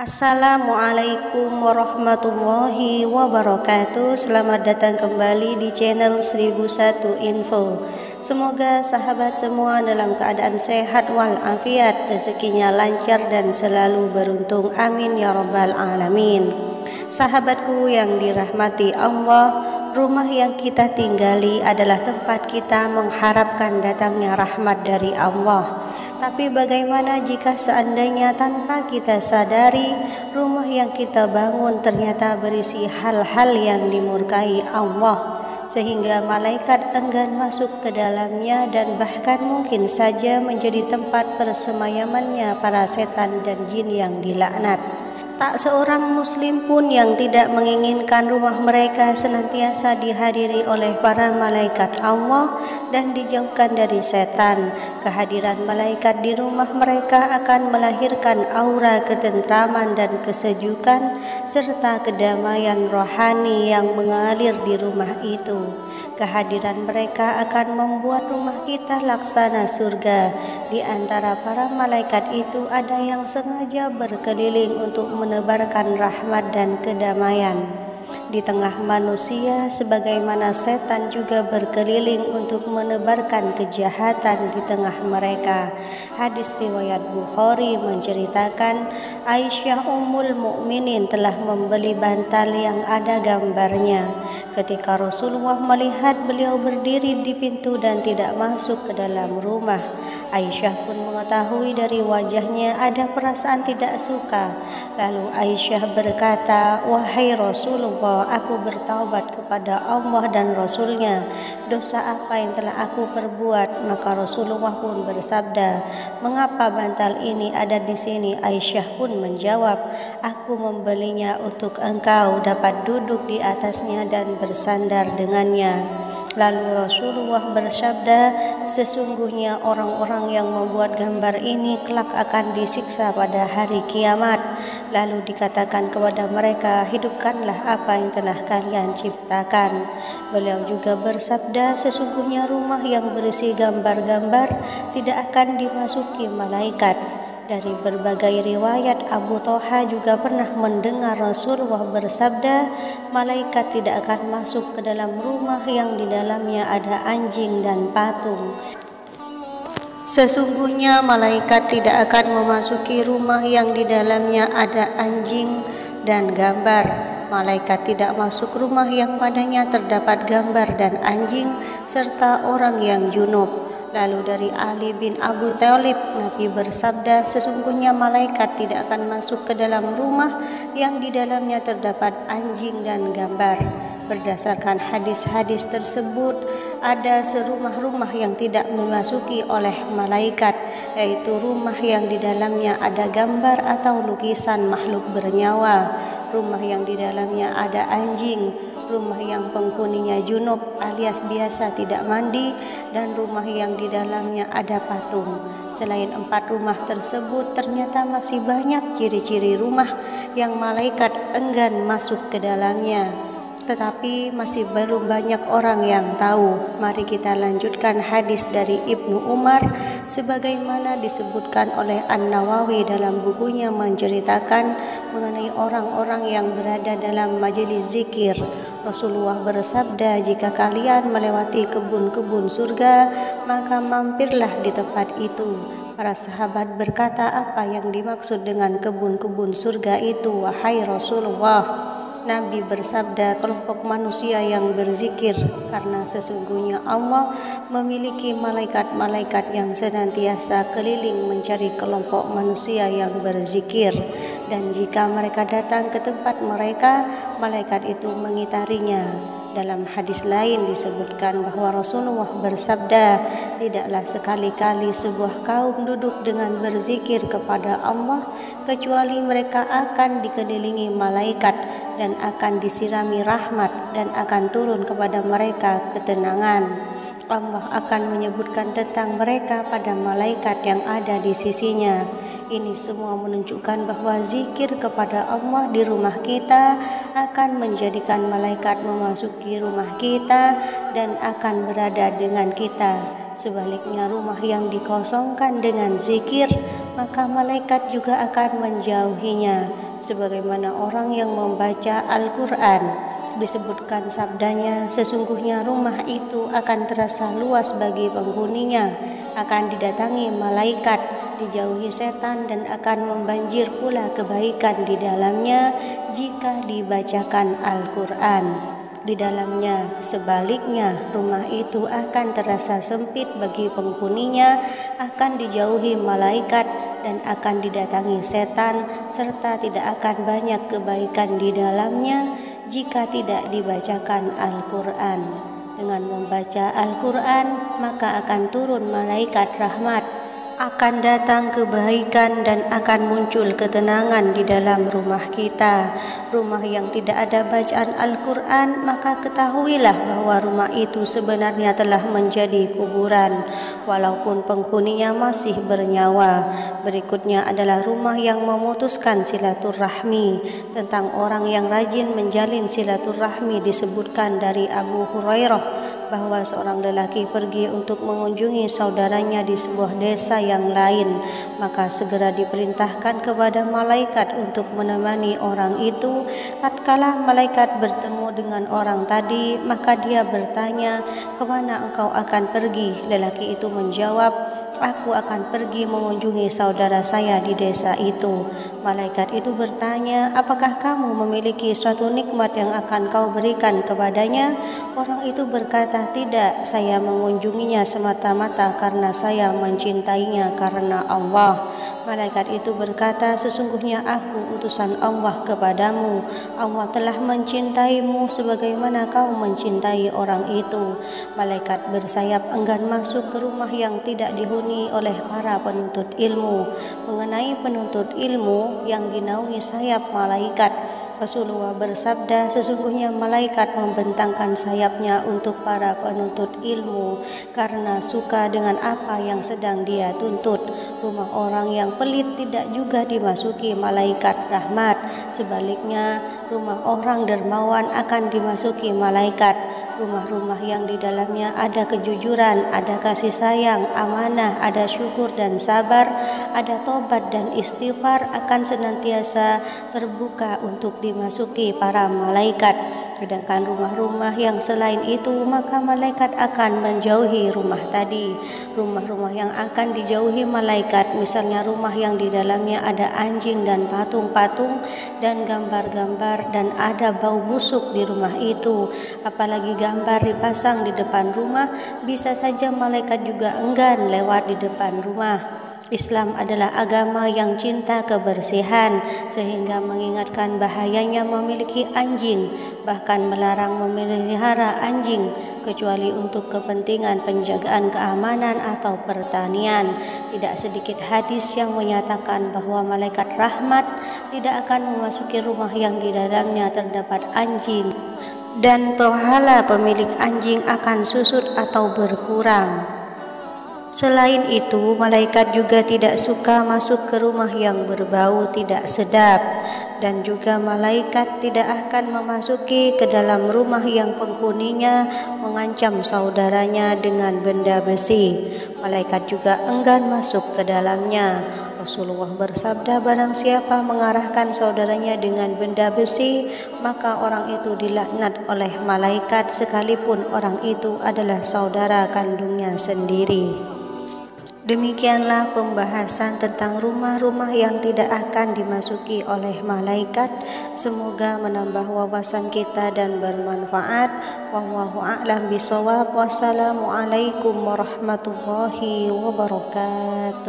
Assalamualaikum warahmatullahi wabarakatuh. Selamat datang kembali di channel 1001 Info. Semoga sahabat semua dalam keadaan sehat walafiat, rezekinya lancar dan selalu beruntung. Amin ya rabbal alamin. Sahabatku yang dirahmati Allah, rumah yang kita tinggali adalah tempat kita mengharapkan datangnya rahmat dari Allah. Tapi bagaimana jika seandainya tanpa kita sadari rumah yang kita bangun ternyata berisi hal-hal yang dimurkai Allah, sehingga malaikat enggan masuk ke dalamnya dan bahkan mungkin saja menjadi tempat persemayamannya para setan dan jin yang dilaknat. Tak seorang muslim pun yang tidak menginginkan rumah mereka senantiasa dihadiri oleh para malaikat Allah dan dijauhkan dari setan. Kehadiran malaikat di rumah mereka akan melahirkan aura ketentraman dan kesejukan serta kedamaian rohani yang mengalir di rumah itu. Kehadiran mereka akan membuat rumah kita laksana surga. Di antara para malaikat itu ada yang sengaja berkeliling untuk menebarkan rahmat dan kedamaian di tengah manusia, sebagaimana setan juga berkeliling untuk menebarkan kejahatan di tengah mereka. Hadis riwayat Bukhari menceritakan Aisyah Ummul Mukminin telah membeli bantal yang ada gambarnya. Ketika Rasulullah melihat beliau berdiri di pintu dan tidak masuk ke dalam rumah, Aisyah pun mengetahui dari wajahnya ada perasaan tidak suka. Lalu Aisyah berkata, "Wahai Rasulullah, aku bertaubat kepada Allah dan Rasulnya. Dosa apa yang telah aku perbuat?" Maka Rasulullah pun bersabda, "Mengapa bantal ini ada di sini?" Aisyah pun menjawab, "Aku membelinya untuk engkau dapat duduk di atasnya dan bersandar dengannya." Lalu Rasulullah bersabda, "Sesungguhnya orang-orang yang membuat gambar ini kelak akan disiksa pada hari kiamat." Lalu dikatakan kepada mereka, "Hidupkanlah apa yang telah kalian ciptakan." Beliau juga bersabda, "Sesungguhnya rumah yang berisi gambar-gambar tidak akan dimasuki malaikat." Dari berbagai riwayat, Abu Thalha juga pernah mendengar Rasulullah bersabda, "Malaikat tidak akan masuk ke dalam rumah yang di dalamnya ada anjing dan patung." Sesungguhnya malaikat tidak akan memasuki rumah yang di dalamnya ada anjing dan gambar. Malaikat tidak masuk rumah yang padanya terdapat gambar dan anjing serta orang yang junub. Lalu dari Ali bin Abi Thalib, Nabi bersabda, "Sesungguhnya malaikat tidak akan masuk ke dalam rumah yang di dalamnya terdapat anjing dan gambar." Berdasarkan hadis-hadis tersebut, ada serumah-rumah yang tidak dimasuki oleh malaikat, yaitu rumah yang di dalamnya ada gambar atau lukisan makhluk bernyawa, rumah yang di dalamnya ada anjing, rumah yang penghuninya junub alias biasa tidak mandi, dan rumah yang di dalamnya ada patung. Selain 4 rumah tersebut, ternyata masih banyak ciri-ciri rumah yang malaikat enggan masuk ke dalamnya. Tetapi masih belum banyak orang yang tahu. Mari kita lanjutkan hadis dari Ibnu Umar sebagaimana disebutkan oleh An-Nawawi dalam bukunya menceritakan mengenai orang-orang yang berada dalam majelis zikir. Rasulullah bersabda, "Jika kalian melewati kebun-kebun surga, maka mampirlah di tempat itu." Para sahabat berkata, "Apa yang dimaksud dengan kebun-kebun surga itu, wahai Rasulullah?" Nabi bersabda, "Kelompok manusia yang berzikir, karena sesungguhnya Allah memiliki malaikat-malaikat yang senantiasa keliling mencari kelompok manusia yang berzikir, dan jika mereka datang ke tempat mereka, malaikat itu mengitarinya." Dalam hadis lain disebutkan bahwa Rasulullah bersabda, "Tidaklah sekali-kali sebuah kaum duduk dengan berzikir kepada Allah kecuali mereka akan dikelilingi malaikat dan akan disirami rahmat dan akan turun kepada mereka ketenangan. Allah akan menyebutkan tentang mereka pada malaikat yang ada di sisinya." Ini semua menunjukkan bahwa zikir kepada Allah di rumah kita akan menjadikan malaikat memasuki rumah kita dan akan berada dengan kita. Sebaliknya, rumah yang dikosongkan dengan zikir, maka malaikat juga akan menjauhinya. sebagaimana orang yang membaca Al-Quran. Disebutkan sabdanya, sesungguhnya rumah itu akan terasa luas bagi penghuninya, akan didatangi malaikat, dijauhi setan, dan akan membanjir pula kebaikan di dalamnya jika dibacakan Al-Quran. Di dalamnya, sebaliknya, rumah itu akan terasa sempit bagi penghuninya, akan dijauhi malaikat, dan akan didatangi setan, serta tidak akan banyak kebaikan di dalamnya jika tidak dibacakan Al-Quran. Dengan membaca Al-Quran, maka akan turun malaikat rahmat, akan datang kebaikan, dan akan muncul ketenangan di dalam rumah kita. Rumah yang tidak ada bacaan Al-Quran, maka ketahuilah bahwa rumah itu sebenarnya telah menjadi kuburan, walaupun penghuninya masih bernyawa. Berikutnya adalah rumah yang memutuskan silaturahmi. Tentang orang yang rajin menjalin silaturahmi disebutkan dari Abu Hurairah bahwa seorang lelaki pergi untuk mengunjungi saudaranya di sebuah desa yang lain, maka segera diperintahkan kepada malaikat untuk menemani orang itu. Tatkala malaikat bertemu dengan orang tadi, maka dia bertanya, "Kemana engkau akan pergi?" Lelaki itu menjawab, "Aku akan pergi mengunjungi saudara saya di desa itu." Malaikat itu bertanya, "Apakah kamu memiliki suatu nikmat yang akan kau berikan kepadanya?" Orang itu berkata, "Tidak, saya mengunjunginya semata-mata karena saya mencintainya karena Allah." Malaikat itu berkata, "Sesungguhnya aku utusan Allah kepadamu. Allah telah mencintaimu sebagaimana kau mencintai orang itu." Malaikat bersayap enggan masuk ke rumah yang tidak dihuni oleh para penuntut ilmu. Mengenai penuntut ilmu yang dinaungi sayap malaikat, Rasulullah bersabda, "Sesungguhnya malaikat membentangkan sayapnya untuk para penuntut ilmu karena suka dengan apa yang sedang dia tuntut." Rumah orang yang pelit tidak juga dimasuki malaikat rahmat. Sebaliknya, rumah orang dermawan akan dimasuki malaikat. Rumah-rumah yang di dalamnya ada kejujuran, ada kasih sayang, amanah, ada syukur dan sabar, ada tobat dan istighfar akan senantiasa terbuka untuk dimasuki para malaikat. Sedangkan rumah-rumah yang selain itu, maka malaikat akan menjauhi rumah tadi. Rumah-rumah yang akan dijauhi malaikat, misalnya rumah yang di dalamnya ada anjing dan patung-patung dan gambar-gambar, dan ada bau busuk di rumah itu, apalagi gambar dipasang di depan rumah, bisa saja malaikat juga enggan lewat di depan rumah. Islam adalah agama yang cinta kebersihan, sehingga mengingatkan bahayanya memiliki anjing, bahkan melarang memelihara anjing kecuali untuk kepentingan penjagaan keamanan atau pertanian. Tidak sedikit hadis yang menyatakan bahwa malaikat rahmat tidak akan memasuki rumah yang di dalamnya terdapat anjing, dan pahala pemilik anjing akan susut atau berkurang. Selain itu, malaikat juga tidak suka masuk ke rumah yang berbau tidak sedap, dan juga malaikat tidak akan memasuki ke dalam rumah yang penghuninya mengancam saudaranya dengan benda besi. Malaikat juga enggan masuk ke dalamnya. Rasulullah bersabda, "Barang siapa mengarahkan saudaranya dengan benda besi, maka orang itu dilaknat oleh malaikat sekalipun orang itu adalah saudara kandungnya sendiri." Demikianlah pembahasan tentang rumah-rumah yang tidak akan dimasuki oleh malaikat. Semoga menambah wawasan kita dan bermanfaat. Wallahu a'lam bishawab. Wassalamualaikum warahmatullahi wabarakatuh.